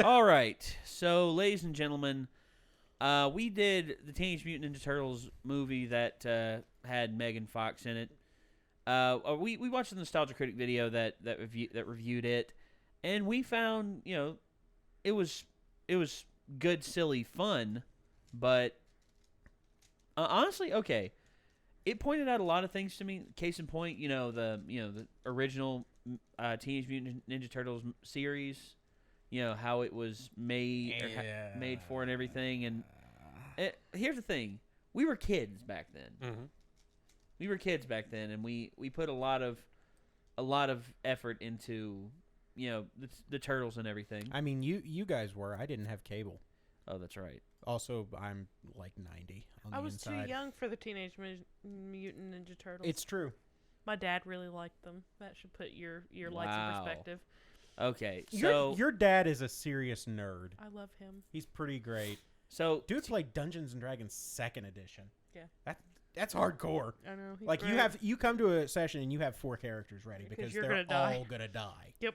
All right. So, ladies and gentlemen, we did the Teenage Mutant Ninja Turtles movie that had Megan Fox in it. We watched the Nostalgia Critic video that reviewed it, and we found, it was good, silly fun, but honestly, okay. It pointed out a lot of things to me. Case in point, the original Teenage Mutant Ninja Turtles series, how it was made for and everything. And here's the thing: we were kids back then. Mm-hmm. We were kids back then, and we put a lot of effort into the turtles and everything. I mean, you guys were. I didn't have cable. Oh, that's right. Also, I'm like 90 on the inside. I was too young for the Teenage Mutant Ninja Turtles. It's true. My dad really liked them. That should put your lights in perspective. Okay, so your dad is a serious nerd. I love him. He's pretty great. So dude played Dungeons and Dragons 2nd edition. Yeah. That's hardcore. I know. Like great. you come to a session and you have 4 characters ready because you're they're all gonna die. Yep.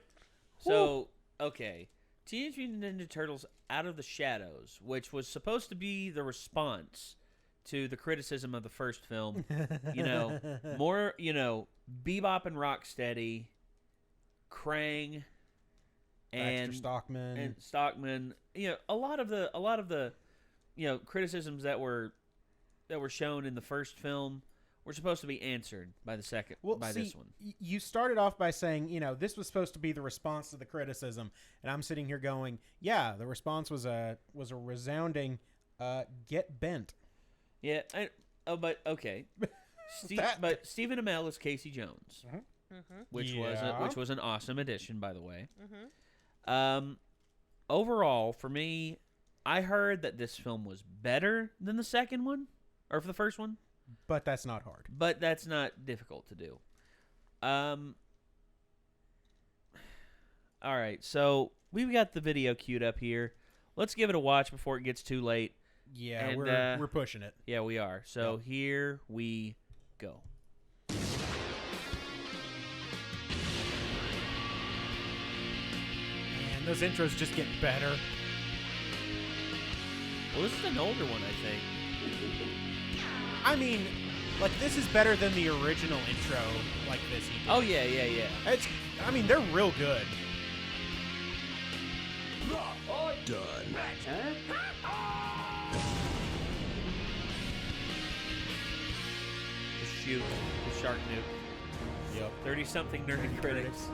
So okay. Teenage Mutant Ninja Turtles Out of the Shadows, which was supposed to be the response to the criticism of the first film. More, Bebop and Rocksteady, Krang, and Stockman. A lot of the criticisms that were shown in the first film were supposed to be answered by this one. You started off by saying, this was supposed to be the response to the criticism, and I'm sitting here going, yeah, the response was a resounding, get bent. Yeah, but okay. But Stephen Amell is Casey Jones, which was an awesome addition, by the way. Overall, for me, I heard that this film was better than the second one, or for the first one. But that's not hard. But that's not difficult to do. All right, so we've got the video queued up here. Let's give it a watch before it gets too late. Yeah, and, we're pushing it. Yeah, we are. So here we go. And those intros just get better. Well, this is an older one, I think. I mean, like, this is better than the original intro like this. Oh, yeah. They're real good. Done. The shoot, the shark nuke. Yep. 30-something nerd critics.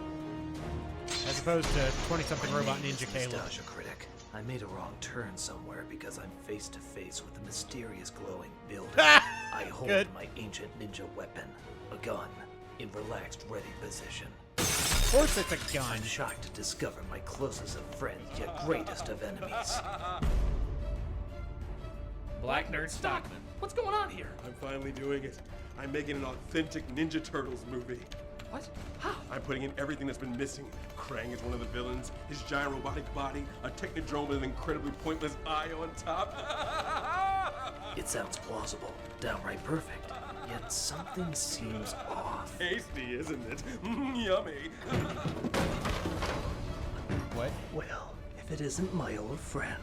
As opposed to 20-something robot ninja Caleb. Nostalgia Critic. I made a wrong turn somewhere because I'm face to face with a mysterious glowing building. I hold my ancient ninja weapon, a gun, in relaxed, ready position. Of course it's a gun. I'm shocked to discover my closest of friends, yet greatest of enemies. Black Nerd Stockman. What's going on here? I'm finally doing it. I'm making an authentic Ninja Turtles movie. What? How? I'm putting in everything that's been missing. Krang is one of the villains, his giant robotic body, a technodrome with an incredibly pointless eye on top. It sounds plausible, downright perfect, yet something seems off. Tasty, isn't it? Yummy. What? Well, if it isn't my old friend.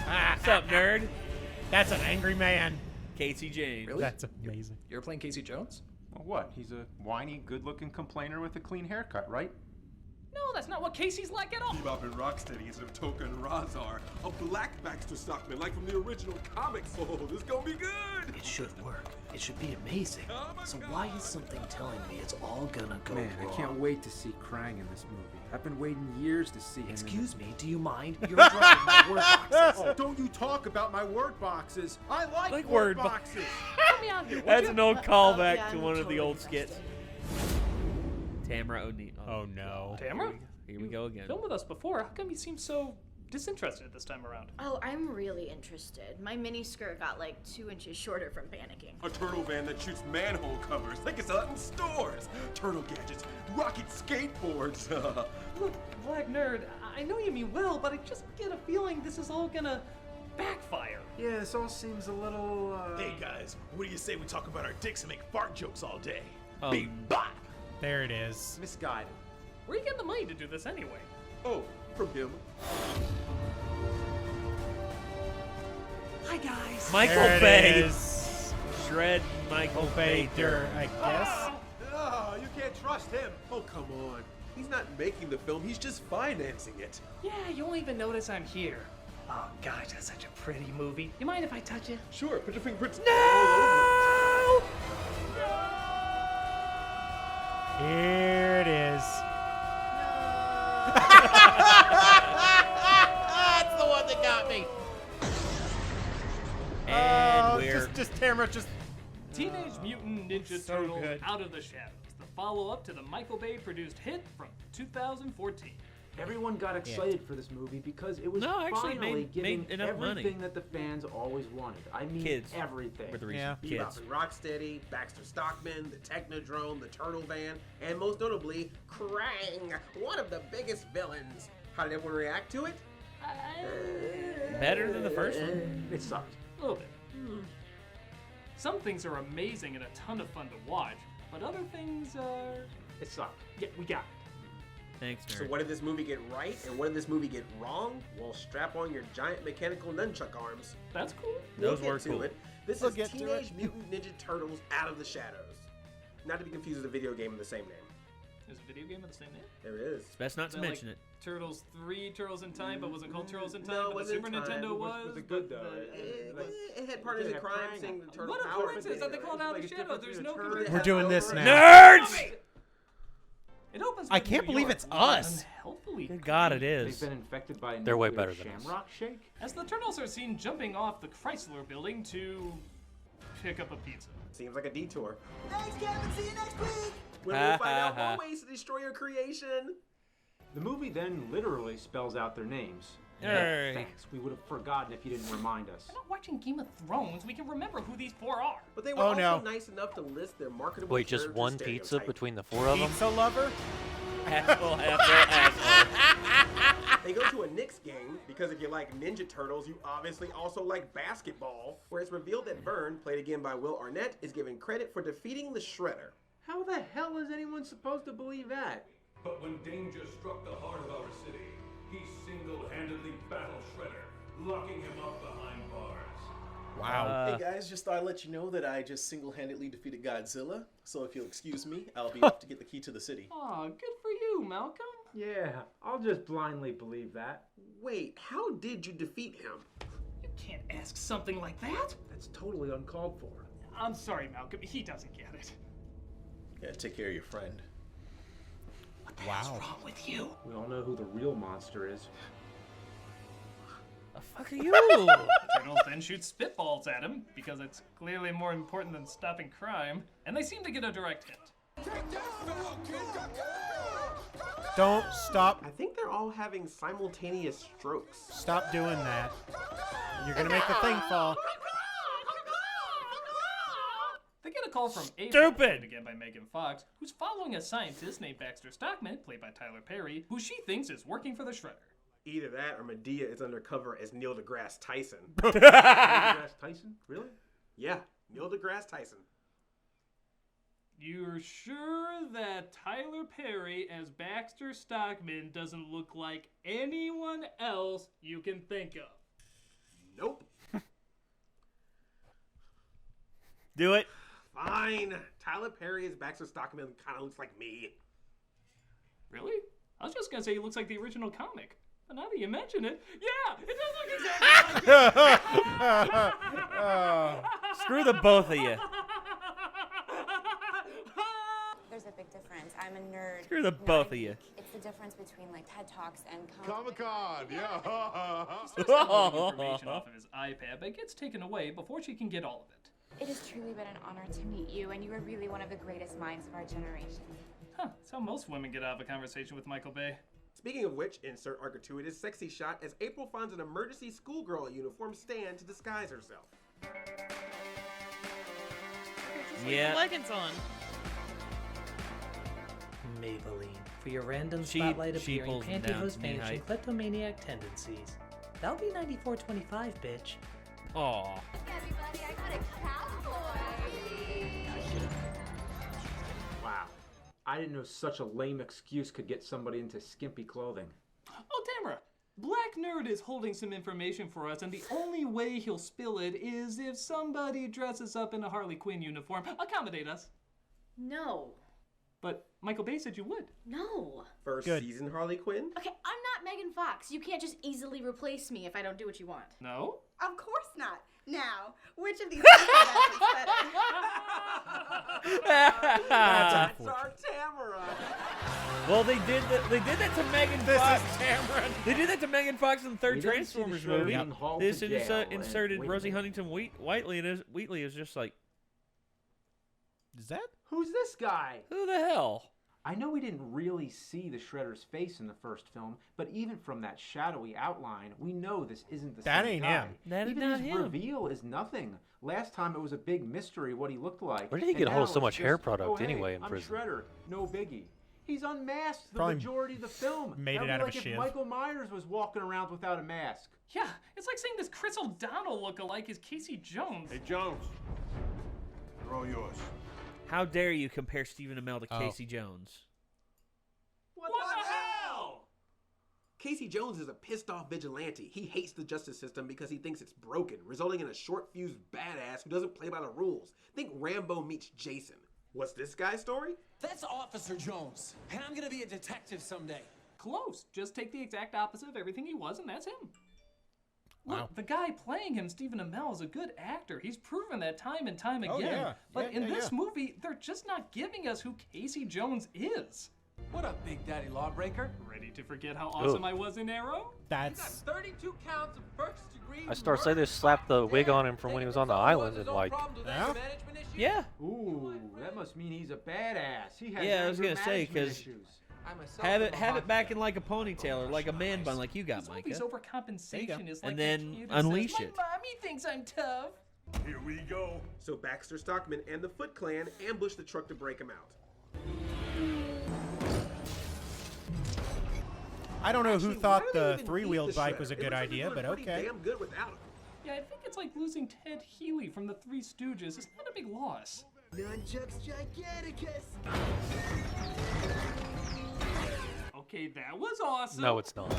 What's up, nerd? That's an angry man. Casey James. Really? That's amazing. You're playing Casey Jones? Well, what? He's a whiny, good-looking complainer with a clean haircut, right? No, that's not what Casey's like at all. Bebop and Rocksteady is of Toka and Razar, a black Baxter Stockman like from the original comics. Oh, this gonna be good. It should work. It should be amazing. So why is something telling me it's all gonna go Man, wrong? I can't wait to see Krang in this movie. I've been waiting years to see him. Excuse me, do you mind? You're dropping my word boxes. Oh, don't you talk about my word boxes. I like word boxes. Help me out here. That's an old callback yeah, to I'm one of the totally old skits. Tamara O'Neil. Oh, no. Tamara? Here we go again. Filmed with us before. How come you seem so disinterested this time around? Oh, I'm really interested. My mini skirt got like 2 inches shorter from panicking. A turtle van that shoots manhole covers. They can sell it in stores. Turtle gadgets, rocket skateboards. Look, Black Nerd, I know you mean well, but I just get a feeling this is all gonna backfire. Yeah, this all seems a little, Hey guys, what do you say we talk about our dicks and make fart jokes all day? Um, Bop! There it is. misguided. Where are you getting the money to do this anyway? Oh, from him. Hi, guys. Michael There it Bay. is. Shred Michael Bay. Bader, I guess. Oh, you can't trust him. Oh, come on. He's not making the film, he's just financing it. Yeah, you won't even notice I'm here. Oh, gosh, that's such a pretty movie. You mind if I touch it? Sure, put your fingerprints No! Here it is. That's the one that got me. And we're just Tamara, just Teenage Mutant Ninja so Turtles good. Out of the Shadows, the follow-up to the Michael Bay produced hit from 2014. Everyone got excited for this movie because it was No, actually finally giving made enough money. everything that the fans always wanted. I mean, Kids. everything. for the reason. Yeah. Kids. Bebop and Rocksteady, Baxter Stockman, the Technodrome, the Turtle Van, and most notably, Krang, one of the biggest villains. How did everyone react to it? Better than the first one. It sucked. A little bit. Some things are amazing and a ton of fun to watch, but other things are... It sucked. Yeah, we got it. Thanks, nerd. So what did this movie get right, and what did this movie get wrong? Well, strap on your giant mechanical nunchuck arms. That's cool. Those We'll were get to cool. it. This We'll is get to Teenage it. Mutant Ninja Turtles Out of the Shadows. Not to be confused with a video game of the same name. There's a video game of the same name? There it is. It's best not to Is that mention like it. Turtles 3, Turtles in Time, but wasn't called Turtles in Time, No, it but the wasn't Super in Time. Nintendo was. Was it good, but though? the- It had partners in Yeah, crime, Krang. saying the turtle What a power. coincidence that they called Out of the Shadows. There's no comparison. We're doing this now. Nerds! It opens I with can't New believe York it's looking us. unhealthily Good God, it clean. is. They've been infected by a They're way nuclear better than us. shamrock shake. As the turtles are seen jumping off the Chrysler building to pick up a pizza. Seems like a detour. Thanks, Kevin. See you next week. When we find out more ways to destroy your creation. The movie then literally spells out their names. Hey. Thanks. We would have forgotten if you didn't remind us. We're not watching Game of Thrones. We can remember who these four are. But they were Oh, also no. nice enough to list their marketable Wait, just character one pizza stereotype. between the four of them? Pizza lover? Asshole, asshole. They go to a Knicks game because if you like Ninja Turtles, you obviously also like basketball, where it's revealed that Vern, played again by Will Arnett, is given credit for defeating the Shredder. How the hell is anyone supposed to believe that? But when danger struck the heart of our city, he single-handedly battled Shredder, locking him up behind bars. Wow. Hey guys, just thought I'd let you know that I just single-handedly defeated Godzilla. So if you'll excuse me, I'll be off to get the key to the city. Aw, good for you, Malcolm. Yeah, I'll just blindly believe that. Wait, how did you defeat him? You can't ask something like that. That's totally uncalled for. I'm sorry, Malcolm. He doesn't get it. Yeah, take care of your friend. What's wrong with you? We all know who the real monster is. The fuck are you? Turtles then shoot spitballs at him because it's clearly more important than stopping crime, and they seem to get a direct hit. Don't stop. I think they're all having simultaneous strokes. Stop doing that. You're gonna make the thing fall. They get a call from April, Stupid! played again by Megan Fox, who's following a scientist named Baxter Stockman, played by Tyler Perry, who she thinks is working for the Shredder. Either that or Medea is undercover as Neil deGrasse Tyson. deGrasse Tyson? Really? Yeah, Neil deGrasse Tyson. You're sure that Tyler Perry as Baxter Stockman doesn't look like anyone else you can think of? Nope. Do it. Fine. Tyler Perry as Baxter Stockman kind of looks like me. Really? I was just gonna say he looks like the original comic. But now that you mention it, yeah, it does look exactly like it. Screw the both of you. There's a big difference. I'm a nerd. Screw the both of you. It's the difference between like TED Talks and Comic-Con, yeah. He's downloading information off of his iPad, but it gets taken away before she can get all of it. It has truly been an honor to meet you, and you are really one of the greatest minds of our generation. Huh, that's how most women get out of a conversation with Michael Bay. Speaking of which, insert our gratuitous sexy shot as April finds an emergency schoolgirl uniform stand to disguise herself. Yeah. Leggings on. Maybelline, for your random Sheep- spotlight appearing sheeples and down pantyhose to knee vanishing height. kleptomaniac tendencies. That'll be $94.25, bitch. Aw. Everybody, I got a cowboy. Wow. I didn't know such a lame excuse could get somebody into skimpy clothing. Oh, Tamara, Black Nerd is holding some information for us, and the only way he'll spill it is if somebody dresses up in a Harley Quinn uniform. Accommodate us. No. But Michael Bay said you would. No. First season Harley Quinn? Okay, I'm not Megan Fox. You can't just easily replace me if I don't do what you want. No? Of course not. Now, which of these outfits is better? That's our Tamara. Well, they did that to Megan Fox. This is Tamara. They did that to Megan Fox in the third We don't see the Transformers Shredder movie. being hauled They to just jail, and- inserted wait a Rosie minute. Huntington Whiteley, and Wheatley is just like, Is that? Who's this guy? who the hell? I know we didn't really see the Shredder's face in the first film, but even from that shadowy outline, we know this isn't the That same ain't guy. him. That is Even not his him. reveal is nothing. Last time it was a big mystery what he looked like. Where did he and get a hold of now so it's much hair just, product oh, hey, anyway in I'm prison? Shredder, no biggie. He's unmasked the Probably majority of the film. made it That'd be out of like a if shiv. Michael Myers was walking around without a mask. Yeah, it's like saying this Chris O'Donnell lookalike is Casey Jones. Hey, Jones. They're all yours. How dare you compare Stephen Amell to Oh. Casey Jones? What the hell? Casey Jones is a pissed off vigilante. He hates the justice system because he thinks it's broken, resulting in a short-fused badass who doesn't play by the rules. Think Rambo meets Jason. What's this guy's story? That's Officer Jones, and I'm gonna be a detective someday. Close. Just take the exact opposite of everything he was, and that's him. Wow. Look, the guy playing him, Stephen Amell, is a good actor. He's proven that time and time again. Oh, yeah. But Yeah, in yeah, this yeah. movie, they're just not giving us who Casey Jones is. What up, Big Daddy Lawbreaker? Ready to forget how awesome I was in Arrow? That's 32 counts of first degree. I start say they slapped the wig on him from when he was on the island and like, yeah. Yeah. Ooh, that must mean he's a badass. He has Yeah, I was anger gonna say, management 'cause issues. Have it back in like a ponytail or like a man bun like you got, This movie's Micah. overcompensation is like And the then kid that unleash says, it. My mommy thinks I'm tough. Here we go. So Baxter Stockman and the Foot Clan ambush the truck to break him out. I don't know Actually, who why thought do they the even three-wheeled beat the bike was a Shredder? good It looks like idea, he but looked pretty okay. damn good without him. Yeah, I think it's like losing Ted Healy from the Three Stooges. It's not a big loss. Nunchucks Giganticus. Okay, that was awesome. no, it's not.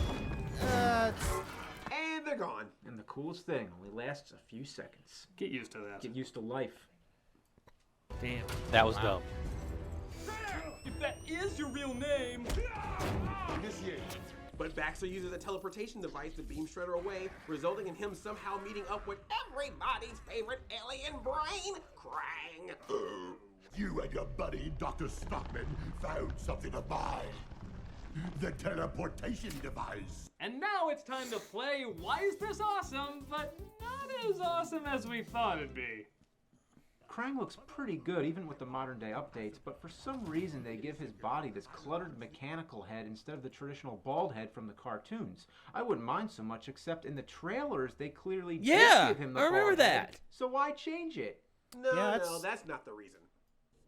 And they're gone. And the coolest thing only lasts a few seconds. Get used to that. Get used to life. Damn. That was dumb. If that is your real name. Initiate. But Baxter uses a teleportation device to beam Shredder away, resulting in him somehow meeting up with everybody's favorite alien brain, Krang. You and your buddy, Dr. Stockman, found something of mine. The teleportation device. And now it's time to play Why Is This Awesome, but not as awesome as we thought it'd be. Krang looks pretty good even with the modern day updates, but for some reason they give his body this cluttered mechanical head instead of the traditional bald head from the cartoons. I wouldn't mind so much, except in the trailers they clearly did Yeah, give him the I remember bald head. that. So why change it? No, Yeah, no, that's not the reason.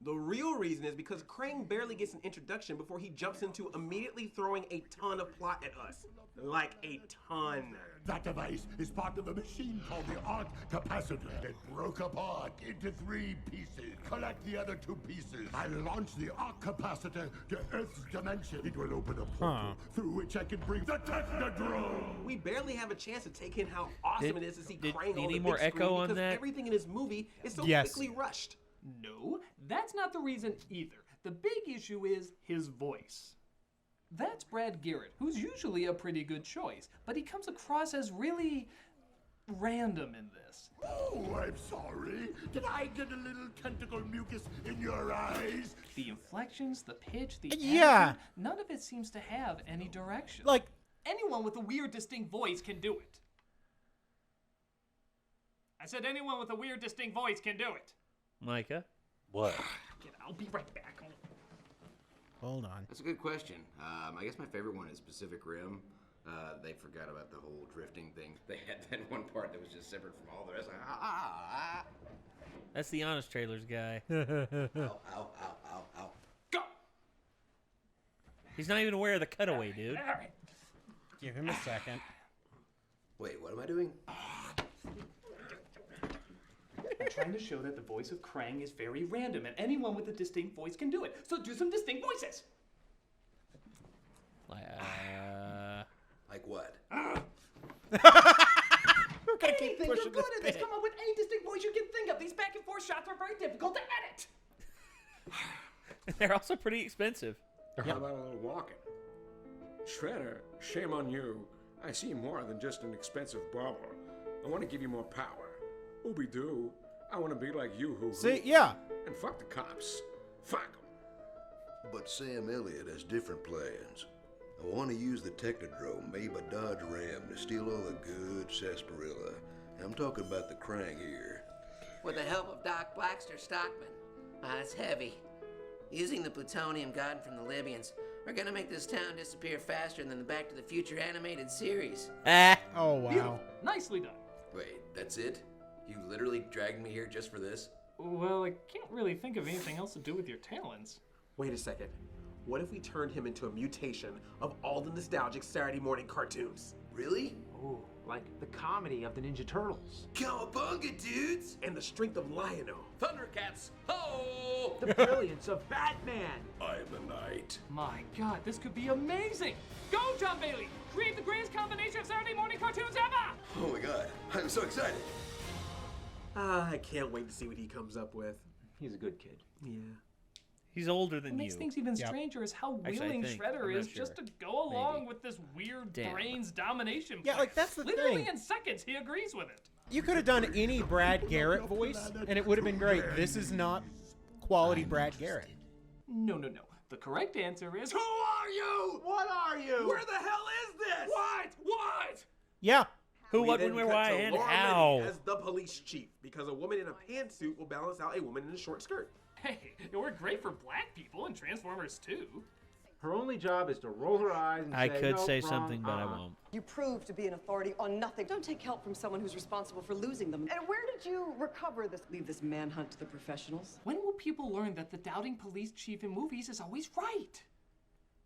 The real reason is because Krang barely gets an introduction before he jumps into immediately throwing a ton of plot at us. Like a ton. That device is part of a machine called the arc capacitor. It broke apart into 3 pieces. Collect the other 2 pieces. I launch the arc capacitor to Earth's dimension. It will open a portal through which I can bring the Technodrome. We barely have a chance to take in how awesome it is to see Krang you on the need big more screen echo on because that? everything in his movie is so Yes. quickly rushed. No, that's not the reason either. The big issue is his voice. That's Brad Garrett, who's usually a pretty good choice, but he comes across as really random in this. Oh, I'm sorry. Did I get a little tentacle mucus in your eyes? The inflections, the pitch, the Yeah. attitude, none of it seems to have any direction. Like, anyone with a weird, distinct voice can do it. I said anyone with a weird, distinct voice can do it. Micah? What? I'll be right back. hold on. That's a good question. I guess my favorite one is Pacific Rim. They forgot about the whole drifting thing. They had that one part that was just separate from all the rest. Like, That's the Honest Trailers guy. ow, ow, ow, ow, ow. Go! He's not even aware of the cutaway, dude. Give him a second. Wait, what am I doing? I'm trying to show that the voice of Krang is very random, and anyone with a distinct voice can do it. So do some distinct voices. Like what? We're gonna keep Anything, you're pushing good this at this. bit. Come up with any distinct voice you can think of. These back and forth shots are very difficult to edit. They're also pretty expensive. How about a little walking? Shredder, shame on you. I see more than just an expensive barber. I want to give you more power. Ooby-doo. I want to be like you, who. See, yeah. And fuck the cops. Fuck 'em. But Sam Elliott has different plans. I want to use the Technodrome made by Dodge Ram to steal all the good sarsaparilla. I'm talking about the Krang here. With the help of Doc Blackster Stockman. It's heavy. Using the plutonium gotten from the Libyans, we're gonna make this town disappear faster than the Back to the Future animated series. Oh, wow. Beautiful. Nicely done. Wait, that's it? You literally dragged me here just for this? Well, I can't really think of anything else to do with your talents. Wait a second. What if we turned him into a mutation of all the nostalgic Saturday morning cartoons? Really? Ooh, like the comedy of the Ninja Turtles. Cowabunga, dudes! And the strength of Lion-O. Thundercats! Ho! The brilliance of Batman. I'm the knight. My God, this could be amazing. Go, John Bailey. Create the greatest combination of Saturday morning cartoons ever. Oh my god, I'm so excited. I can't wait to see what he comes up with. He's a good kid. Yeah. He's older than What you. makes things even Yep. stranger is how Actually, I willing think. Shredder I'm not is just sure. to go along Maybe. with this weird Damn. brains domination. Yeah, plan. like, that's the Literally thing. in seconds, he agrees with it. You could have done any Brad Garrett voice, and it would have been great. This is not quality Brad Garrett. No. The correct answer is Who are you? What are you? Where the hell is this? What? Yeah. Who, We what, then when, where, cut why, to and Laura how? Linney as the police chief, because a woman in a pantsuit will balance out a woman in a short skirt. Hey, it worked great for black people in Transformers 2. Her only job is to roll her eyes and I say, could "Nope, say wrong, something, but I won't. You prove to be an authority on nothing. Don't take help from someone who's responsible for losing them. And where did you recover this? Leave this manhunt to the professionals? When will people learn that the doubting police chief in movies is always right?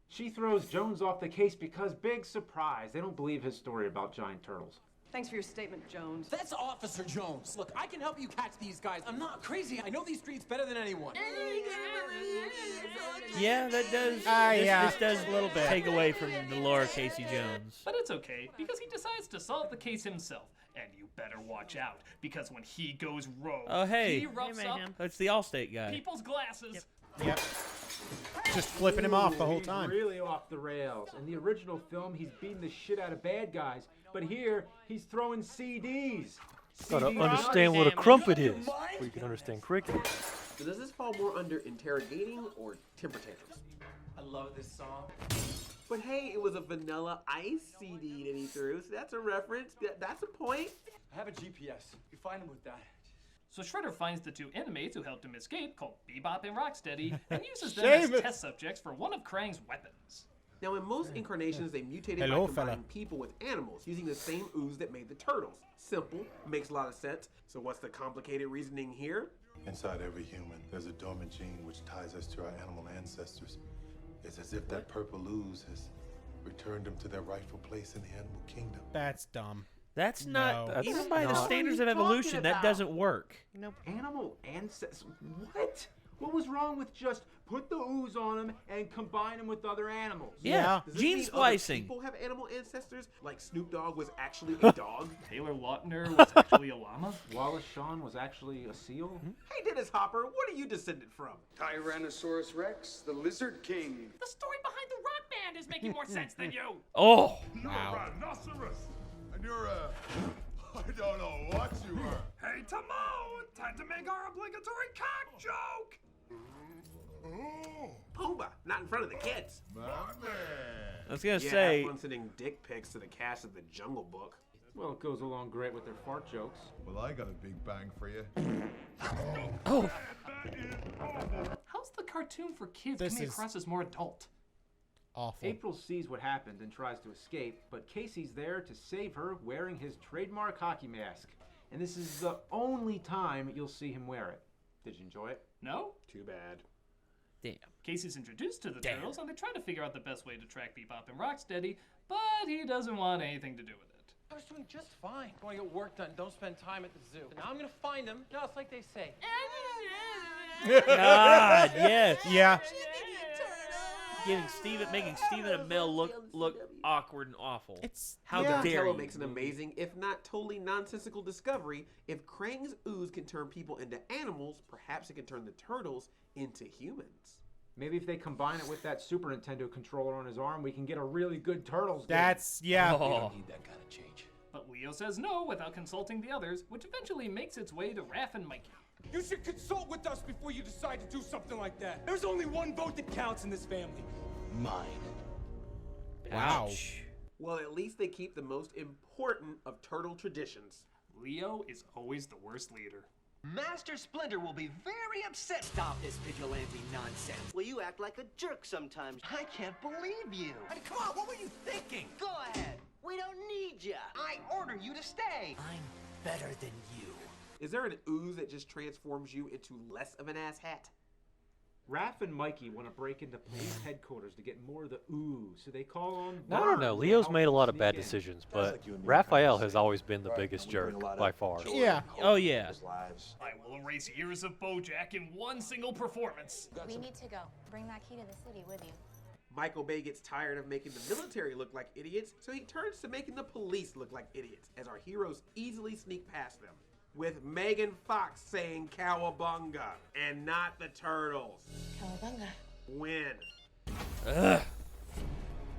She throws Jones off the case because, big surprise, they don't believe his story about giant turtles. Thanks for your statement, Jones. That's Officer Jones. Look, I can help you catch these guys. I'm not crazy. I know these streets better than anyone. Yeah, that does. This does a little bit take away from the Laura Casey Jones. But it's okay, because he decides to solve the case himself. And you better watch out, because when he goes rogue, Oh, hey. he roughs up That's the Allstate guy. people's glasses. Yep. Just flipping him off the whole He's time. really off the rails. In the original film, he's beating the shit out of bad guys, but here, he's throwing CDs. Gotta CDs understand what a crumpet is, before you can understand cricket. So does this fall more under interrogating or temper tantrums? I love this song. But hey, it was a Vanilla Ice CD that he threw, so that's a reference. That's a point. I have a GPS. You find him with that. So Shredder finds the two inmates who helped him escape, called Bebop and Rocksteady, and uses them as Seamus. test subjects for one of Krang's weapons. Now, in most incarnations, they mutated Hello, by combining fella. people with animals, using the same ooze that made the turtles. Simple, makes a lot of sense. So what's the complicated reasoning here? Inside every human, there's a dormant gene which ties us to our animal ancestors. It's as if that purple ooze has returned them to their rightful place in the animal kingdom. That's dumb. That's No. not, That's even by the not- standards What of are you evolution, talking that about? doesn't work. Nope. Animal ancestors? What? What was wrong with just put the ooze on them and combine them with other animals? Yeah, Does this gene mean other splicing. people have animal ancestors? Like Snoop Dogg was actually a dog? Taylor Lautner was actually a llama? Wallace Shawn was actually a seal? Hey, Dennis Hopper, what are you descended from? Tyrannosaurus Rex, the Lizard King. The story behind the rock band is making more sense than you. Oh, You're a rhinoceros, and you're a... I don't know what you are. Hey, Tamo! Time to make our obligatory cock joke! Oh, Pumbaa, not in front of the kids. my man. I was gonna Yeah, say. have fun sending dick pics to the cast of the Jungle Book. Well, it goes along great with their fart jokes. Well, I got a big bang for you. Oh, How's the cartoon for kids This coming is- across as more adult? Awful. April sees what happened and tries to escape, but Casey's there to save her wearing his trademark hockey mask. And this is the only time you'll see him wear it. Did you enjoy it? No? Too bad. damn. Casey's introduced to the Damn. turtles, and they try to figure out the best way to track Bebop and Rocksteady, but he doesn't want anything to do with it. I was doing just fine. I want to get work done. Don't spend time at the zoo. Now I'm going to find him. No, it's like they say. God, yes. Yeah. making Stephen Amell look awkward and awful. How dare Donatello you? makes an amazing, if not totally nonsensical discovery. If Krang's ooze can turn people into animals, perhaps it can turn the turtles into humans. Maybe if they combine it with that Super Nintendo controller on his arm, we can get a really good Turtles game. Yeah. We don't need that kind of change. But Leo says no without consulting the others, which eventually makes its way to Raph and Mikey. You should consult with us before you decide to do something like that. There's only one vote that counts in this family. Mine. Wow. Well, at least they keep the most important of turtle traditions. Leo is always the worst leader. Master Splinter will be very upset. Stop this vigilante nonsense. Well, you act like a jerk sometimes. I can't believe you. I mean, come on, what were you thinking? Go ahead. We don't need you. I order you to stay. I'm better than you. Is there an ooze that just transforms you into less of an asshat? Raph and Mikey want to break into police headquarters to get more of the ooze, so they call on I don't know. Leo's made a lot of bad decisions, but Raphael has always been the biggest jerk by far. Yeah. Oh, yeah. I will erase years of BoJack in one single performance. We need to go. Bring that key to the city with you. Michael Bay gets tired of making the military look like idiots, so he turns to making the police look like idiots, as our heroes easily sneak past them. With Megan Fox saying cowabunga, and not the turtles. Cowabunga. Win. Ugh.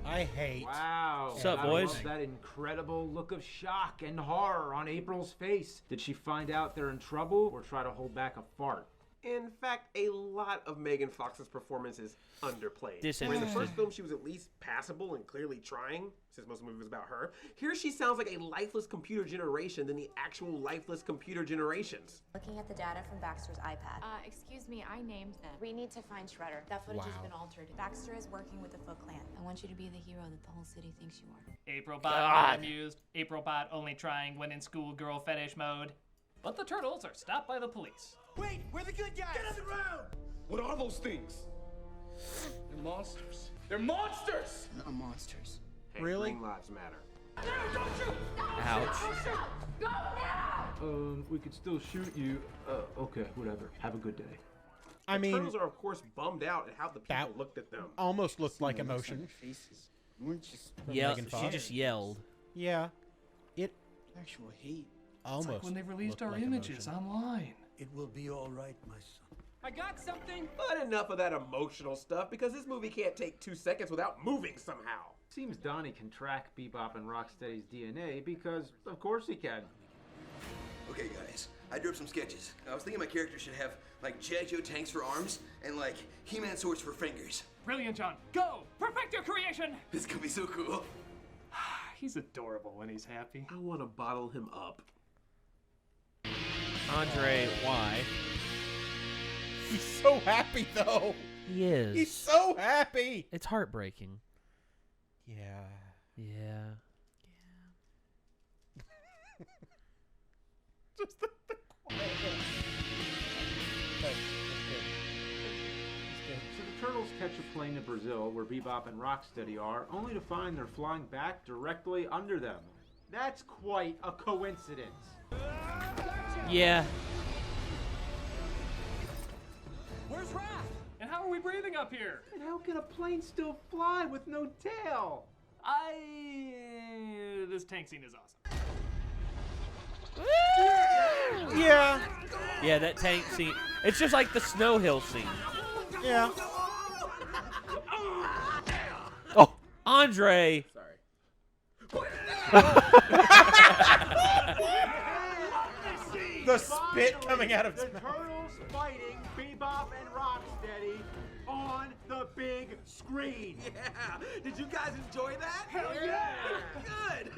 I hate. Wow. What's up, I boys? love that incredible look of shock and horror on April's face. Did she find out they're in trouble or try to hold back a fart? In fact, a lot of Megan Fox's performance is underplayed. Disinterested. Where in the first film she was at least passable and clearly trying, since most of the movie was about her. Here she sounds like a lifeless computer generation than the actual lifeless computer generations. Looking at the data from Baxter's iPad. Excuse me, I named them. We need to find Shredder. That footage has Wow. been altered. Baxter is working with the Foot Clan. I want you to be the hero that the whole city thinks you are. Aprilbot not amused. Aprilbot only trying when in schoolgirl fetish mode. But the turtles are stopped by the police. Wait, we're the good guys. Get on the ground. What are those things? They're monsters. They're monsters. Not monsters. Hey, Really? Green lives matter. Ouch. Go now! We could still shoot you. Okay, whatever. Have a good day. I The mean, turtles are of course bummed out at how the people that looked at them. almost looked like emotion. Faces. Weren't just Yeah, Megan she Fox. just yelled. Yeah. It actual hate. almost. It's like when they released looked our like images emotion. online. It will be all right, my son. I got something. But enough of that emotional stuff, because this movie can't take 2 seconds without moving somehow. Seems Donnie can track Bebop and Rocksteady's DNA because, of course, he can. Okay, guys, I drew up some sketches. I was thinking my character should have, like, G.I. Joe tanks for arms and, like, He-Man swords for fingers. Brilliant, John. Go! Perfect your creation! This is gonna be so cool. He's adorable when he's happy. I want to bottle him up. Andre, why? He's so happy though. He is. He's so happy. It's heartbreaking. Yeah. Yeah. Just the quiet. So the turtles catch a plane to Brazil, where Bebop and Rocksteady are, only to find they're flying back directly under them. That's quite a coincidence. Yeah. Where's Raph? And how are we breathing up here? And how can a plane still fly with no tail? This tank scene is awesome. Yeah. Yeah, that tank scene. It's just like the snow hill scene. Yeah. Oh, Andre. Sorry. The spit coming out of his the mouth. turtles fighting Bebop and Rocksteady on the big screen. Yeah. Did you guys enjoy that? Hell yeah. Good.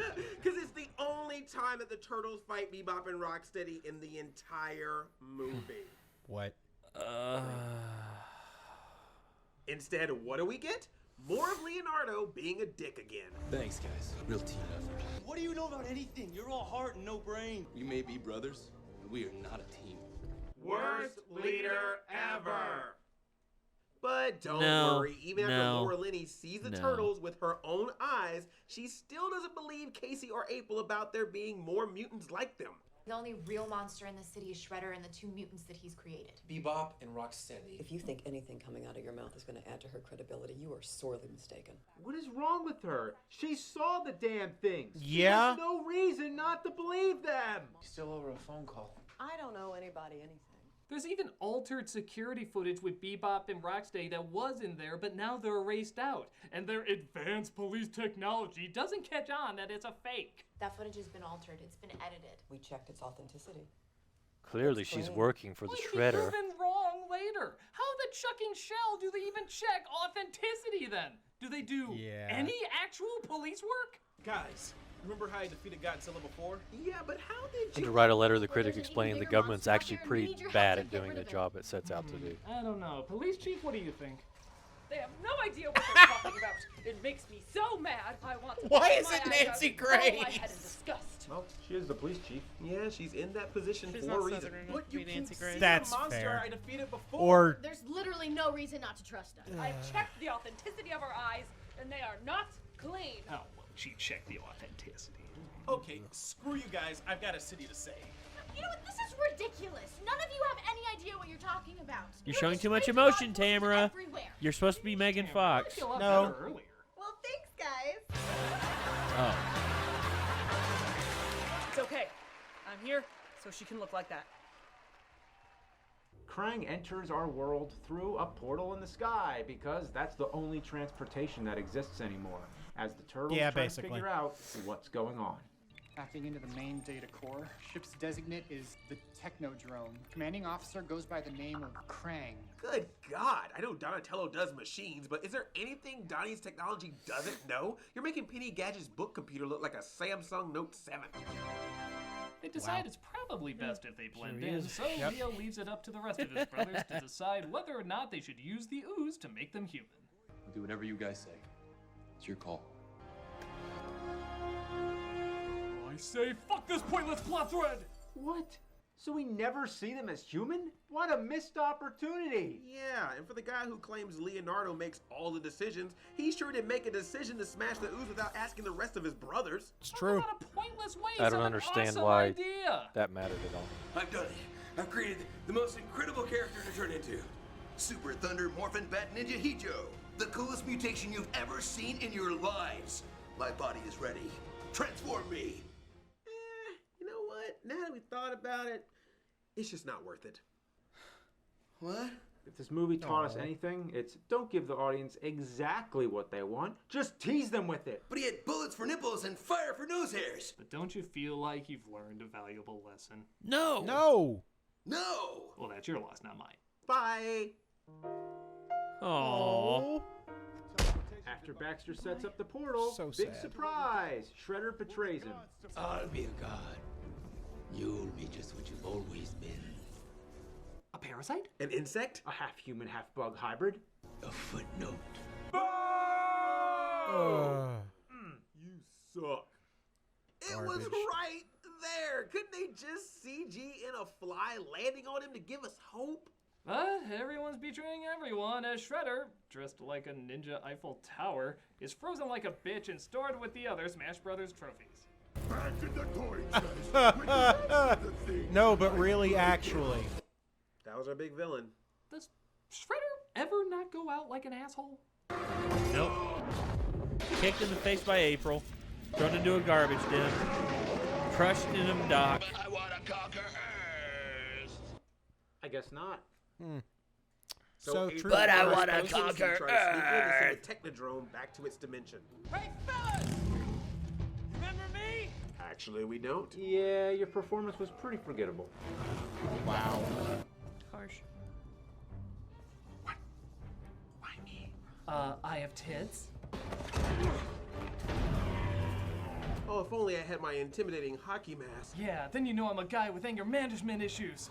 Because it's the only time that the turtles fight Bebop and Rocksteady in the entire movie. What? Instead, what do we get? More of Leonardo being a dick again. Thanks, guys. Real team effort. What do you know about anything? You're all heart and no brain. We may be brothers, but we are not a team. Worst leader ever. But don't No, worry, even after no, Laura Linney sees the no. turtles with her own eyes, she still doesn't believe Casey or April about there being more mutants like them. The only real monster in the city is Shredder and the 2 mutants that he's created. Bebop and Rocksteady. If you think anything coming out of your mouth is going to add to her credibility, you are sorely mistaken. What is wrong with her? She saw the damn things. Yeah? There's no reason not to believe them. Still over a phone call. I don't owe anybody anything. There's even altered security footage with Bebop and Rocksteady that was in there, but now they're erased out. And their advanced police technology doesn't catch on that it's a fake. That footage has been altered. It's been edited. We checked its authenticity. Clearly, she's working for the Shredder. Proven wrong later. How the chucking shell do they even check authenticity then? Do they do any actual police work? Guys, remember how I defeated Godzilla before? Yeah, but how did And to write a letter to the Critic explaining the government's actually pretty bad at doing the job it sets out to do. I don't know. Police chief, what do you think? They have no idea what they're talking about. It makes me so mad. I want to Why pull is my it eyes Nancy out and roll my Grace? head in disgust. Well, she is the police chief. Yeah, she's in that position She's for not a reason. Southern enough to be Nancy Grace. That's the monster fair. I defeated before. Or There's literally no reason not to trust us. I've checked the authenticity of her eyes, and they are not clean. Oh, well, she checked the authenticity. Okay, screw you guys. I've got a city to say. You know what? This is ridiculous. None of you have any idea what you're talking about. You're showing too much emotion, Tamara. Everywhere. You're supposed to be Megan Fox. no. Well, thanks, guys. Oh. It's okay. I'm here, so she can look like that. Krang enters our world through a portal in the sky because that's the only transportation that exists anymore. As the turtles try basically. to figure out what's going on. Tapping into the main data core. Ship's designate is the Technodrome. Commanding officer goes by the name of Krang. Good God, I know Donatello does machines, but is there anything Donnie's technology doesn't know? You're making Penny Gadget's book computer look like a Samsung Note 7. They decide it's probably best if they blend Sure in, is. so Leo leaves it up to the rest of his brothers to decide whether or not they should use the ooze to make them human. I'll do whatever you guys say. It's your call. I say, fuck this pointless plot thread! What? So we never see them as human? What a missed opportunity! Yeah, and for the guy who claims Leonardo makes all the decisions, he sure did make a decision to smash the ooze without asking the rest of his brothers. It's true. What a pointless waste I don't of an understand awesome why idea. that mattered at all. I've done it. I've created the most incredible character to turn into. Super Thunder Morphin Bat Ninja Hijo. The coolest mutation you've ever seen in your lives. My body is ready. Transform me. You know what? Now that we thought about it, it's just not worth it. What? If this movie taught us anything, it's don't give the audience exactly what they want. Just tease them with it. But he had bullets for nipples and fire for nose hairs. But don't you feel like you've learned a valuable lesson? No. No. No. Well, that's your loss, not mine. Bye. Aww. After Baxter sets up the portal, So big sad. surprise! Shredder betrays him. I'll be a god. You'll be just what you've always been. A parasite? An insect? A half-human, half-bug hybrid. A footnote. You suck. It was Garbage. right there. Couldn't they just CG in a fly landing on him to give us hope? But everyone's betraying everyone as Shredder, dressed like a ninja Eiffel Tower, is frozen like a bitch and stored with the other Smash Brothers trophies. Back in the toy chest. No, but really, actually. That was our big villain. Does Shredder ever not go out like an asshole? Nope. Kicked in the face by April. Thrown into a garbage bin. Crushed in a dock. I want to conquer Earth. I guess not. So April true. But I wanna tries to conquer sneak in and send the Technodrome back to its dimension. Hey, fellas! Remember me? Actually, we don't. Yeah, your performance was pretty forgettable. Wow. Harsh. Why me? I have tits. Oh, if only I had my intimidating hockey mask. Yeah, then you know I'm a guy with anger management issues.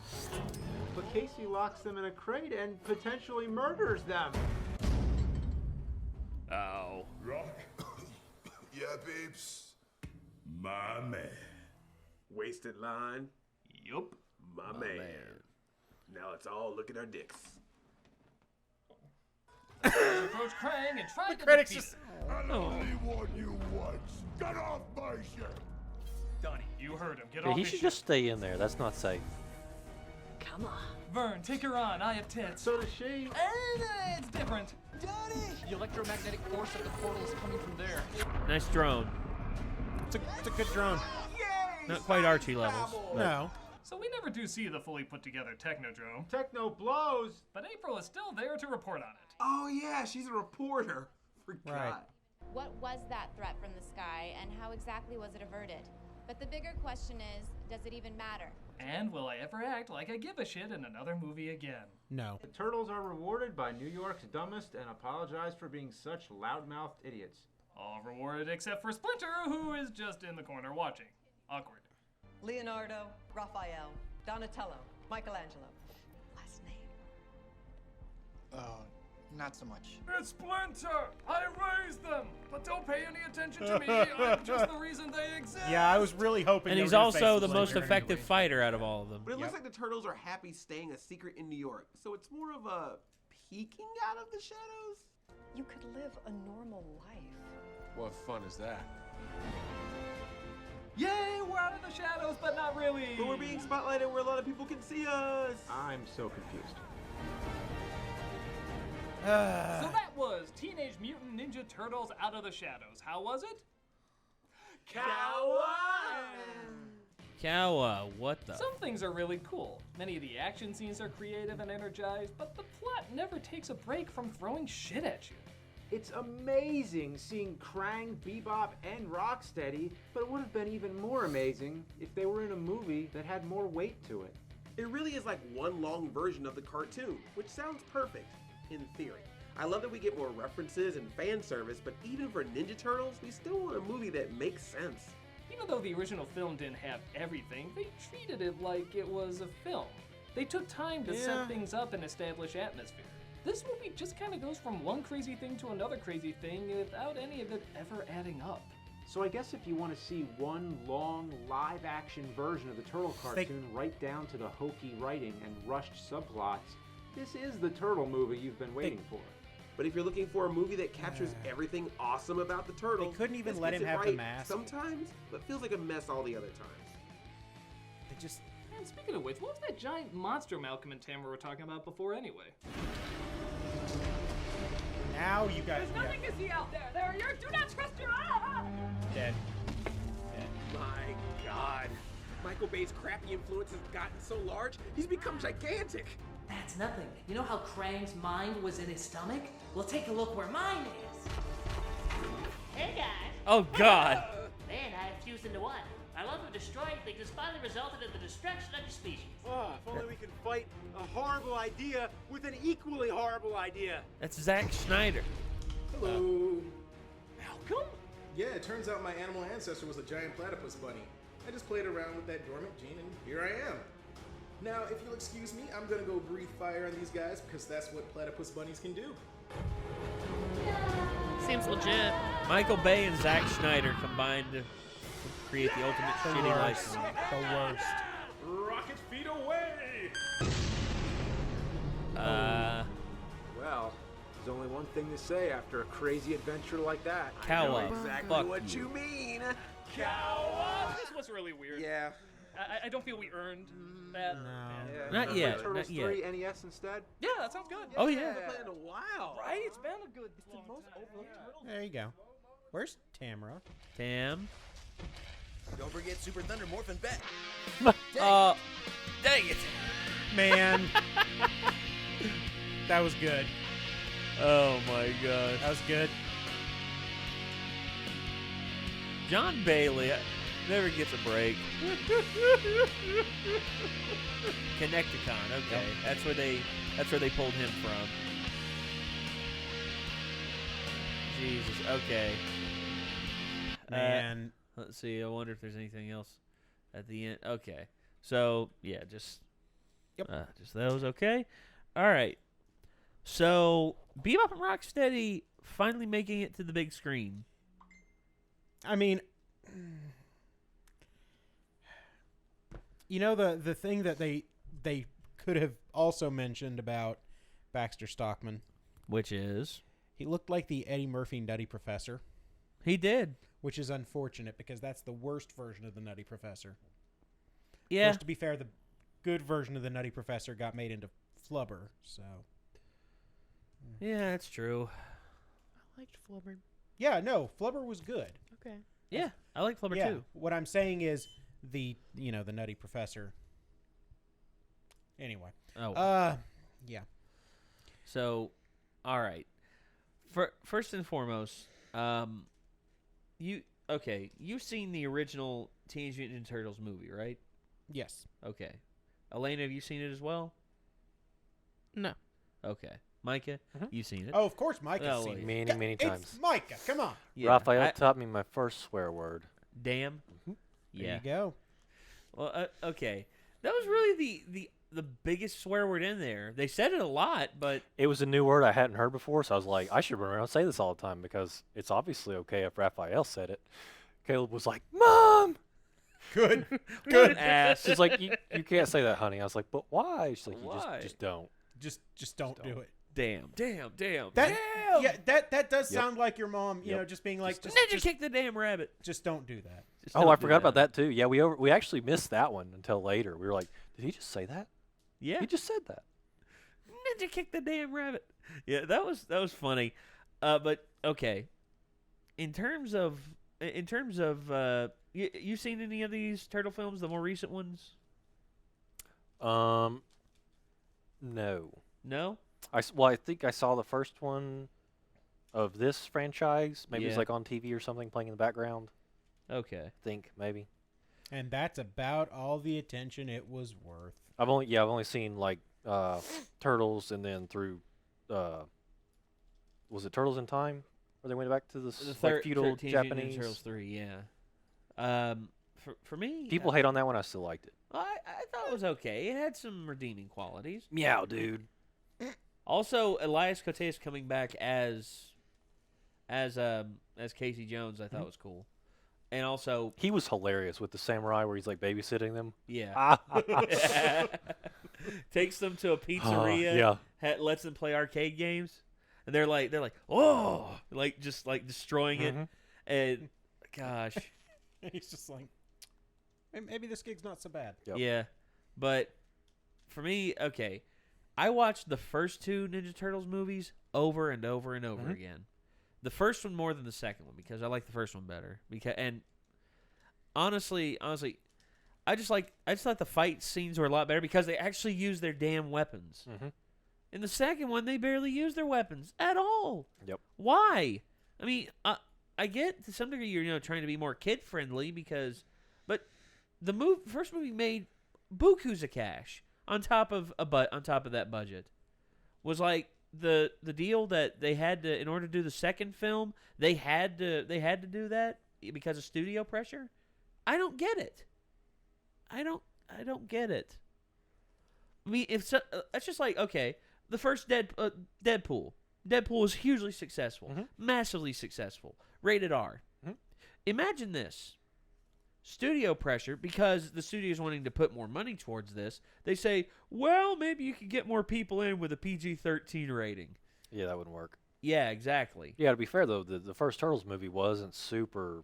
But Casey locks them in a crate and potentially murders them. Oh. Rock. Yeah, babes. My man. Wasted line. Yup. My man. Now let's all look at our dicks. Approach Krang and try to critics defeat just- him. I'll only warn you once. Get off my ship. Donnie, You heard him. Get Yeah, off he his should ship. just stay in there. That's not safe. Come on. Vern, take her on. I have tits. So does she. It's different. The electromagnetic force of the portal is coming from there. Nice drone. It's a good drone. Not quite Archie levels. but- No. So we never do see the fully put together Technodrome. Techno blows. But April is still there to report on it. Oh yeah, she's a reporter. Forgot. Right. What was that threat from the sky, and how exactly was it averted? But the bigger question is, does it even matter? And will I ever act like I give a shit in another movie again? No. The turtles are rewarded by New York's dumbest and apologize for being such loudmouthed idiots. All rewarded except for Splinter, who is just in the corner watching. Awkward. Leonardo, Raphael, Donatello, Michelangelo. Last name. Oh, not so much. It's Splinter! I raised them! But don't pay any attention to me, I'm just the reason they exist! Yeah, I was really hoping. And they he's were gonna face also the Splinter most effective anyway. fighter out of all of them. But it looks like the turtles are happy staying a secret in New York, so it's more of a peeking out of the shadows. You could live a normal life. What fun is that? Yay, we're out of the shadows, but not really! But we're being spotlighted where a lot of people can see us. I'm so confused. So that was Teenage Mutant Ninja Turtles Out of the Shadows. How was it? Kawa, what the? Some things are really cool. Many of the action scenes are creative and energized, but the plot never takes a break from throwing shit at you. It's amazing seeing Krang, Bebop, and Rocksteady, but it would have been even more amazing if they were in a movie that had more weight to it. It really is like one long version of the cartoon, which sounds perfect, in theory. I love that we get more references and fan service, but even for Ninja Turtles, we still want a movie that makes sense. Even though the original film didn't have everything, they treated it like it was a film. They took time to set things up and establish atmosphere. This movie just kind of goes from one crazy thing to another crazy thing without any of it ever adding up. So I guess if you want to see one long live-action version of the Turtle cartoon right down to the hokey writing and rushed subplots, this is the Turtle movie you've been waiting for. But if you're looking for a movie that captures everything awesome about the turtle, They couldn't even this let gets him it have the right mask. sometimes, but feels like a mess all the other times. They just. And speaking of which, what was that giant monster Malcolm and Tamara were talking about before anyway? Now you guys. There's nothing to see out there. There, do not trust your eye. Dead. My God. Michael Bay's crappy influence has gotten so large, he's become gigantic. That's nothing. You know how Krang's mind was in his stomach? Well, take a look where mine is. Hey guys. Oh God. Man, I have fused into one. My love of destroying things has finally resulted in the destruction of your species. Oh, if only we could fight a horrible idea with an equally horrible idea. That's Zack Snyder. Hello. Malcolm? Yeah, it turns out my animal ancestor was a giant platypus bunny. I just played around with that dormant gene and here I am. Now, if you'll excuse me, I'm gonna go breathe fire on these guys because that's what platypus bunnies can do. Seems legit. Michael Bay and Zack Snyder combined to create the ultimate shitty license. The worst. Rocket feet away! Well, there's only one thing to say after a crazy adventure like that. Cow I up. know exactly Fuck what you. you mean. This was really weird. Yeah. I don't feel we earned that. Yeah, Not play yet, Turtles not yet. 3 NES instead? Yeah, that sounds good. Oh, yeah. I've been playing a while. Right? It's been a good It's the most overlooked turtle. There you go. Where's Tamara? Tam. Don't forget Super Thunder Morphin Bet. Dang it. Man. That was good. Oh my God. That was good. John Bailey never gets a break. Connecticon, okay. That's where they pulled him from. Jesus, okay. Man. Let's see. I wonder if there's anything else at the end. Okay. So, yeah, just those, okay? All right. So, Bebop and Rocksteady finally making it to the big screen. I mean, you know, the thing that they could have also mentioned about Baxter Stockman, which is he looked like the Eddie Murphy Nutty Professor. He did. which is unfortunate because that's the worst version of the Nutty Professor. Yeah. Of course, to be fair, the good version of the Nutty Professor got made into Flubber, so. Yeah, that's true. I liked Flubber. Yeah, no, Flubber was good. Okay. Yeah, I like Flubber too. What I'm saying is the Nutty Professor. Anyway. Oh. Yeah. So, all right. First and foremost, you've seen the original Teenage Mutant Ninja Turtles movie, right? Yes. Okay. Elena, have you seen it as well? No. Okay. Micah, you've seen it. Oh, of course Micah's seen it. Many times. It's Micah, come on. Yeah, Raphael taught me my first swear word. Damn. Yeah. There you go. Well, okay. That was really the biggest swear word in there. They said it a lot, but it was a new word I hadn't heard before, so I was like, I should run around and say this all the time because it's obviously okay if Raphael said it. Caleb was like, Mom! Good. Good ass. She's like, you can't say that, honey. I was like, but why? She's like, Why? you just don't. Just don't do it. Damn. Yeah, that does sound like your mom, you know, just being like, Ninja kick the damn rabbit. Just don't do that. I forgot about that too. Yeah, we actually missed that one until later. We were like, did he just say that? Yeah. He just said that. Ninja kick the damn rabbit. Yeah, that was funny. But okay. In terms of you seen any of these turtle films, the more recent ones? No. No? I think I saw the first one of this franchise. Maybe it's like on TV or something playing in the background. Okay. I think maybe. And that's about all the attention it was worth. I've only seen like Turtles and then through was it Turtles in Time where they went back to the feudal Japanese Turtles 3, yeah. For me, people hate on that one. I still liked it. I thought it was okay. It had some redeeming qualities. Meow, dude. Also, Elias Koteas coming back as Casey Jones, I thought was cool. And also, he was hilarious with the samurai where he's like babysitting them. Yeah. Takes them to a pizzeria. Lets them play arcade games, and they're like, oh, just destroying it. And gosh, he's just like, maybe this gig's not so bad. Yep. Yeah, but for me, okay, I watched the first two Ninja Turtles movies over and over and over again. The first one more than the second one because I like the first one better. And honestly, I just thought the fight scenes were a lot better because they actually used their damn weapons. In the second one, they barely used their weapons at all. Yep. Why? I mean, I get to some degree you're trying to be more kid friendly but the first movie made bukus of cash on top of that budget. Was like the deal that they had to, in order to do the second film, they had to do that because of studio pressure. I don't get it. I don't get it. I mean, it's just like, okay, the first Deadpool. Deadpool was hugely successful, massively successful, rated R. Imagine this. Studio pressure, because the studio's wanting to put more money towards this, they say, well, maybe you could get more people in with a PG-13 rating. Yeah, that wouldn't work. Yeah, exactly. Yeah, to be fair, though, the first Turtles movie wasn't super...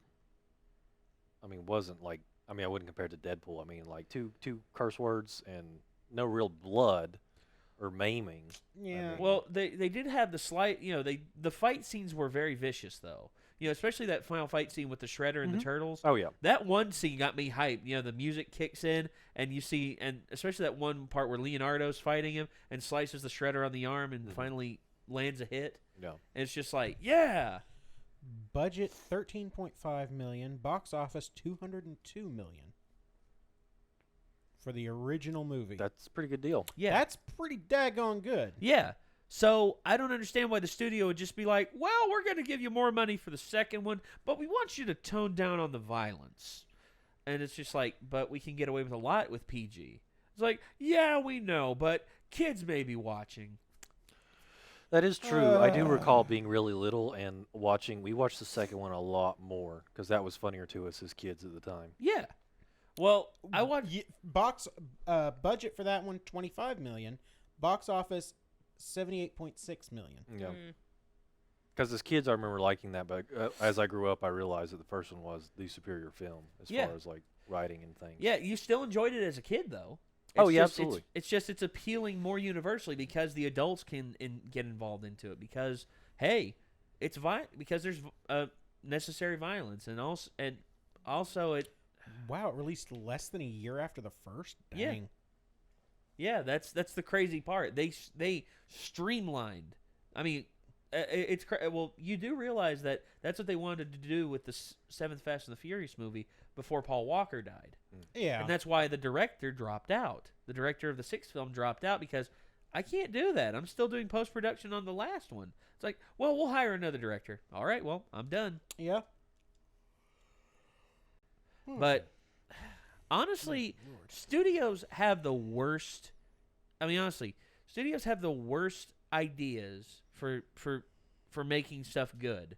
I wouldn't compare it to Deadpool. I mean, like, two curse words and no real blood or maiming. Yeah. Well, they did have the slight... the fight scenes were very vicious, though. Especially that final fight scene with the Shredder and the Turtles. Oh, yeah. That one scene got me hyped. The music kicks in, and you see, and especially that one part where Leonardo's fighting him and slices the Shredder on the arm and finally lands a hit. Yeah. And it's just like, yeah. Budget $13.5 million. Box office $202 million. For the original movie. That's a pretty good deal. Yeah. That's pretty daggone good. Yeah. So I don't understand why the studio would just be like, well, we're going to give you more money for the second one, but we want you to tone down on the violence. And it's just like, but we can get away with a lot with PG. It's like, yeah, we know, but kids may be watching. That is true. I do recall being really little and we watched the second one a lot more because that was funnier to us as kids at the time. Yeah. Well, I watched... budget for that one, $25 million. Box office... $78.6 million. Yeah. Because as kids, I remember liking that, but as I grew up, I realized that the first one was the superior film as far as like writing and things. Yeah, you still enjoyed it as a kid, though. Oh, yeah, absolutely. It's appealing more universally because the adults can get involved into it because, hey, it's because there's necessary violence and also it. Wow, it released less than a year after the first. Dang. Yeah. Yeah, that's the crazy part. They streamlined. I mean, it's well, you do realize that that's what they wanted to do with the seventh Fast and the Furious movie before Paul Walker died. Yeah, and that's why the director dropped out. The director of the sixth film dropped out because I can't do that. I'm still doing post production on the last one. It's like, well, we'll hire another director. All right, well, I'm done. Yeah. But honestly, studios have the worst. I mean, honestly, studios have the worst ideas for making stuff good.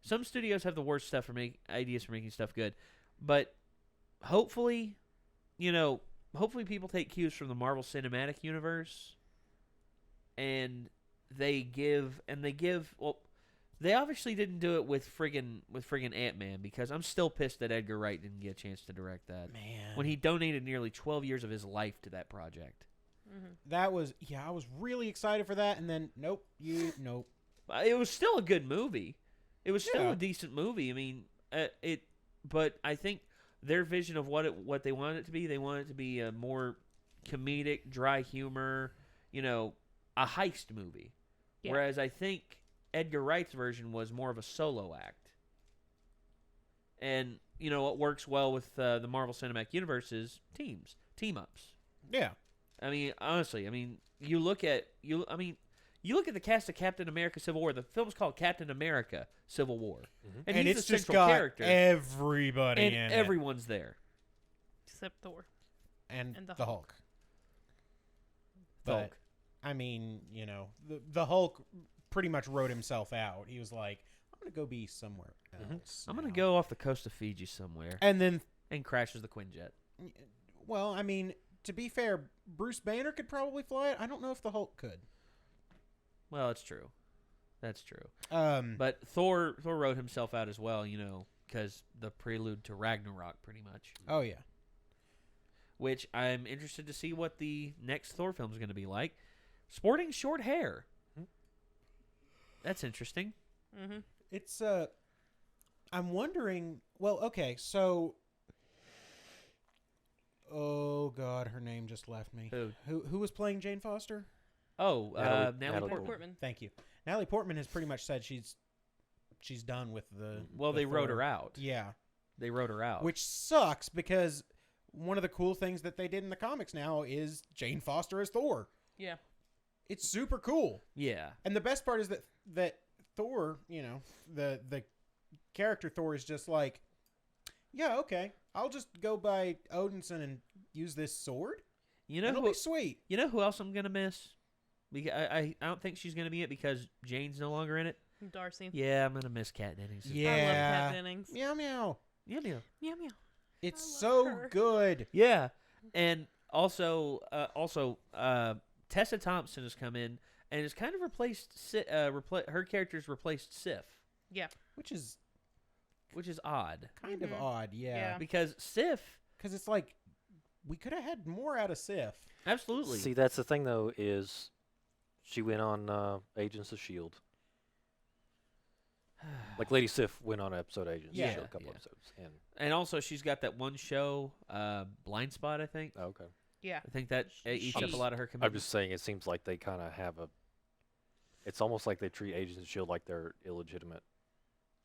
Some studios have the worst stuff for ideas for making stuff good, but hopefully, hopefully people take cues from the Marvel Cinematic Universe, and they give. Well, they obviously didn't do it with friggin' Ant-Man because I'm still pissed that Edgar Wright didn't get a chance to direct that. Man, when he donated nearly 12 years of his life to that project. That was I was really excited for that, and then nope. It was still a good movie. It was still a decent movie. I mean, but I think their vision of what they wanted it to be, they wanted it to be a more comedic, dry humor, a heist movie. Yeah. Whereas I think Edgar Wright's version was more of a solo act. And, what works well with the Marvel Cinematic Universe is team-ups. Yeah. I mean, honestly, you look at the cast of Captain America: Civil War. The film's called Captain America: Civil War, and he's it's the just central got character. Everybody and in everyone's there, except Thor and the Hulk. But I mean, the Hulk pretty much wrote himself out. He was like, "I'm gonna go be somewhere else. I'm gonna go off the coast of Fiji somewhere," and crashes the Quinjet. Well, I mean, to be fair, Bruce Banner could probably fly it. I don't know if the Hulk could. Well, that's true. That's true. But Thor wrote himself out as well, because the prelude to Ragnarok, pretty much. Oh, yeah. Which I'm interested to see what the next Thor film is going to be like. Sporting short hair. That's interesting. Mm-hmm. It's, I'm wondering, well, okay, so... Oh, God, her name just left me. Who was playing Jane Foster? Oh, Natalie Portman. Thank you. Natalie Portman has pretty much said she's done with the... Well, they wrote her out. Yeah. They wrote her out. Which sucks because one of the cool things that they did in the comics now is Jane Foster as Thor. Yeah. It's super cool. Yeah. And the best part is that Thor, the character Thor is just like, yeah, okay, I'll just go by Odinson and use this sword. It'll be sweet. You know who else I'm gonna miss? Because I don't think she's gonna be it because Jane's no longer in it. Darcy. Yeah, I'm gonna miss Kat Dennings. Yeah. I love Kat Dennings. Meow meow. Meow meow. Meow meow. It's so good. Yeah, and also Tessa Thompson has come in and has kind of replaced her character's replaced Sif. Yeah. Which is odd. Kind of odd, yeah. Because Sif, because it's like we could have had more out of Sif. Absolutely. See, that's the thing though, is she went on Agents of S.H.I.E.L.D. Like Lady Sif went on an episode of Agents of S.H.I.E.L.D. a couple episodes. And also she's got that one show, Blind Spot, I think. Oh, okay. Yeah. I think that eats up a lot of her commitment. I'm just saying, it seems like they kind of have it's almost like they treat Agents of S.H.I.E.L.D. like they're illegitimate,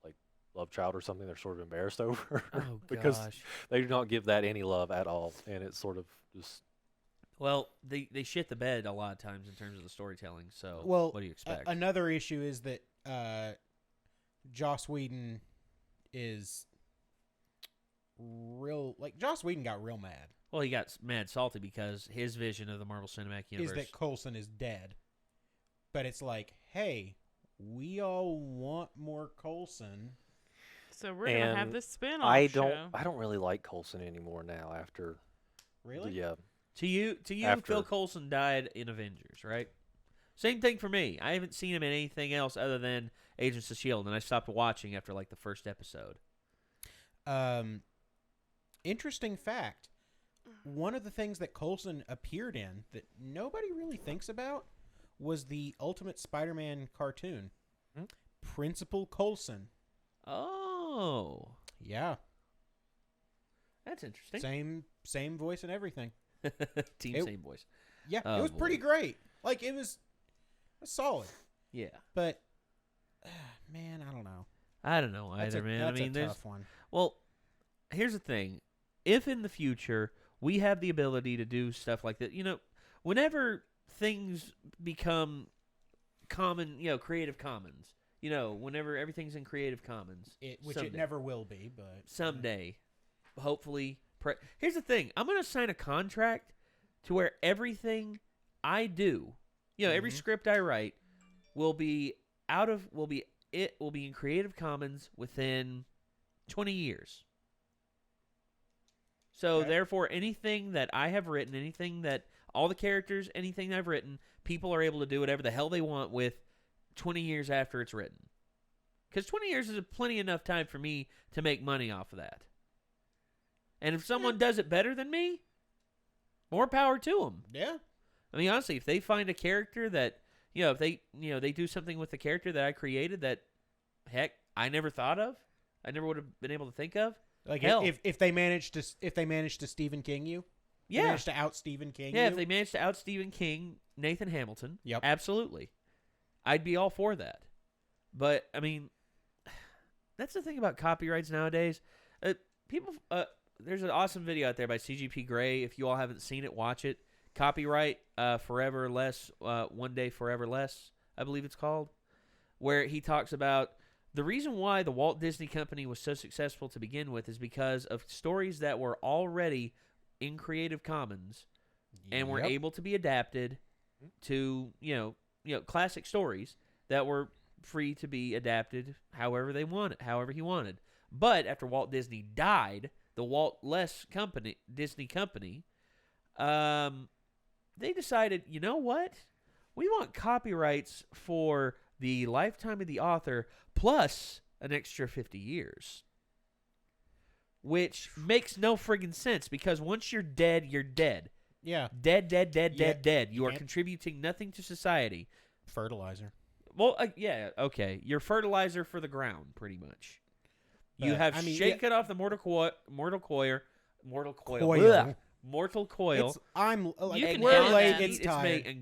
like love child or something they're sort of embarrassed over. Oh, because gosh. they do not give that any love at all. And it's sort of just... Well, they shit the bed a lot of times in terms of the storytelling, so well, what do you expect? Another issue is that Joss Whedon is Joss Whedon got real mad. Well, he got mad salty because his vision of the Marvel Cinematic Universe is that Coulson is dead. But it's like, hey, we all want more Coulson. So we're going to have this spin-off I show. don't really like Coulson anymore now after... Really? Yeah. To you, Phil Coulson died in Avengers, right? Same thing for me. I haven't seen him in anything else other than Agents of S.H.I.E.L.D., and I stopped watching after, like, the first episode. Interesting fact. One of the things that Coulson appeared in that nobody really thinks about was the Ultimate Spider-Man cartoon. Principal Coulson. Oh. Yeah. That's interesting. Same voice and everything. Same voice. Yeah, Oh, it was boy. pretty great. Like, it was solid. Yeah. But, man, I don't know. I don't know either, man. That's I mean, a there's tough one. Well, here's the thing. If in the future we have the ability to do stuff like that, whenever things become common, Creative Commons, whenever everything's in Creative Commons, Which someday, it never will be, but someday, hopefully. Here's the thing. I'm going to sign a contract to where everything I do, every script I write will be in Creative Commons within 20 years. So therefore, anything that I have written, anything that all the characters, anything I've written, people are able to do whatever the hell they want with 20 years after it's written. Because 20 years is plenty enough time for me to make money off of that. And if someone does it better than me, more power to them. Yeah. I mean, honestly, if they find a character that, if they do something with the character that I created that, heck, I never thought of, I never would have been able to think of. Like hell. if they managed to Stephen King you, Yeah. managed to out Stephen King. Yeah, you? if they managed to out Stephen King, Nathan Hamilton, Yep. absolutely. I'd be all for that. But, I mean, that's the thing about copyrights nowadays. There's an awesome video out there by CGP Grey. If you all haven't seen it, watch it. Copyright Forever Less, One Day Forever Less, I believe it's called, where he talks about the reason why the Walt Disney Company was so successful to begin with is because of stories that were already in Creative Commons and were Yep. able to be adapted to, classic stories that were free to be adapted however he wanted. But after Walt Disney died, the Walt Disney Company, they decided, you know what? We want copyrights for the lifetime of the author plus an extra 50 years. Which makes no friggin' sense because once you're dead, you're dead. Yeah. Dead. You are contributing nothing to society. Fertilizer. Well, yeah, okay. You're fertilizer for the ground, pretty much. You But, have I mean, shaken off the mortal coil. Coil. Mortal coil. And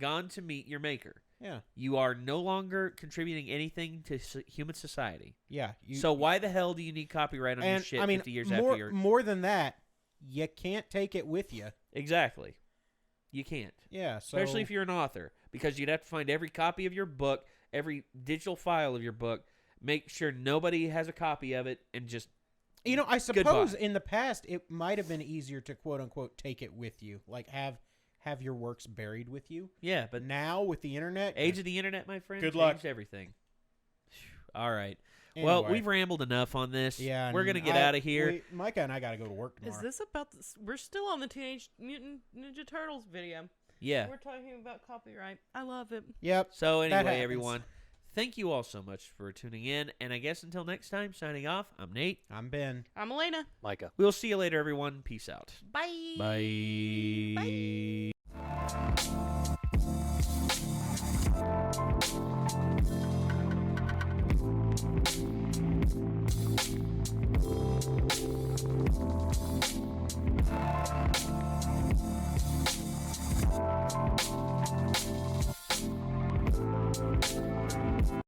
gone to meet your maker. Yeah. You are no longer contributing anything to human society. Yeah. So why the hell do you need copyright on your shit 50 years after you're... More than that, you can't take it with you. Exactly. You can't. Yeah. So, especially if you're an author, because you'd have to find every copy of your book, every digital file of your book, make sure nobody has a copy of it, and just I suppose goodbye. in the past it might have been easier to quote unquote take it with you, like have your works buried with you. Yeah, but now with the internet, age of the internet, my friend, good changed luck. Everything. All right. Anyway. Well, we've rambled enough on this. Yeah, we're gonna get out of here. Micah and I got to go to work tomorrow. Is this about this? We're still on the Teenage Mutant Ninja Turtles video. Yeah. We're talking about copyright. I love it. Yep. So that anyway, happens. everyone, thank you all so much for tuning in. And I guess until next time, signing off, I'm Nate. I'm Ben. I'm Elena. Micah. We'll see you later, everyone. Peace out. Bye. Bye.